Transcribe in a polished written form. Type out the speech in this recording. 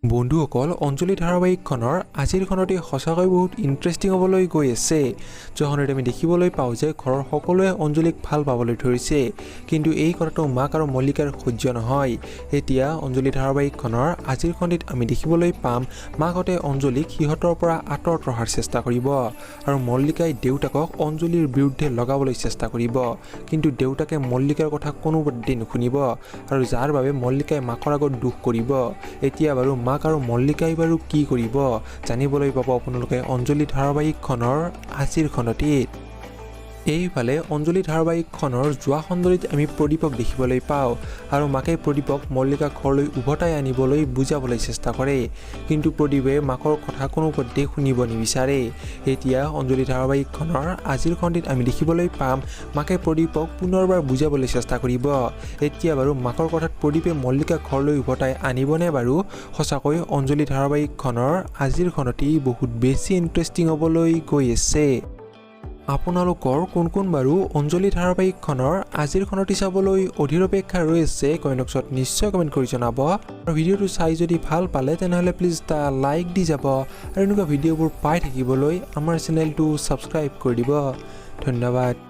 বন্ধুসকল অঞ্জলি ধাৰাবাহিকখনৰ আজিৰখনতে সঁচাকৈ বহুত ইণ্টাৰেষ্টিং হ'বলৈ গৈ আছে যখনতে আমি দেখিবলৈ পাওঁ যে ঘৰৰ সকলোৱে অঞ্জলিক ভাল পাবলৈ ধৰিছে কিন্তু এই কথাটো মাক আৰু মল্লিকাৰ সহ্য নহয় এতিয়া অঞ্জলি ধাৰাবাহিকখনৰ আজিৰখনতে আমি দেখিবলৈ পাম মাকতে অঞ্জলিক সিহঁতৰ পৰা আঁতৰত ৰখাৰ চেষ্টা কৰিব আৰু মল্লিকাই দেউতাকক অঞ্জলিৰ বিৰুদ্ধে লগাবলৈ চেষ্টা কৰিব কিন্তু দেউতাকে মল্লিকাৰ কথা কোনোপধ্যে নুশুনিব আৰু যাৰ বাবে মল্লিকাই মাকৰ আগত দুখ কৰিব এতিয়া বাৰু মাক আৰু মল্লিকাই বাৰু কি কৰিব জানিবলৈ পাব আপোনালোকে অঞ্জলি ধাৰাবাহিকখনৰ আজিৰখনতে এইফালে অঞ্জলি ধাৰাবাহিকখনৰ যোৱা খণ্ডত আমি প্ৰদীপক দেখিবলৈ পাওঁ আৰু মাকে প্ৰদীপক মল্লিকা ঘৰলৈ উভতাই আনিবলৈ বুজাবলৈ চেষ্টা কৰে কিন্তু প্ৰদীপে মাকৰ কথা কোনোপধ্যে শুনিব নিবিচাৰে এতিয়া অঞ্জলি ধাৰাবাহিকখনৰ আজিৰ খণ্ডত আমি দেখিবলৈ পাম মাকে প্ৰদীপক পুনৰবাৰ বুজাবলৈ চেষ্টা কৰিব এতিয়া বাৰু মাকৰ কথাত প্ৰদীপে মল্লিকা ঘৰলৈ উভতাই আনিবনে বাৰু সঁচাকৈ অঞ্জলি ধাৰাবাহিকখনৰ আজিৰ খণ্ডতে বহুত বেছি ইণ্টাৰেষ্টিং হ'বলৈ গৈ আছে আপোনালোকৰ কোন বাৰু অঞ্জলি ধাৰাবাহিকখনৰ আজিৰখনতে চাবলৈ অধীৰ অপেক্ষা ৰৈছে কমেণ্ট বক্সত নিশ্চয় কমেণ্ট কৰি জনাব আৰু ভিডিঅ'টো চাই যদি ভাল পালে তেনেহ'লে প্লিজ এটা লাইক দি যাব আৰু এনেকুৱা ভিডিঅ'বোৰ পাই থাকিবলৈ আমাৰ চেনেলটো ছাবস্ক্ৰাইব কৰি দিব ধন্যবাদ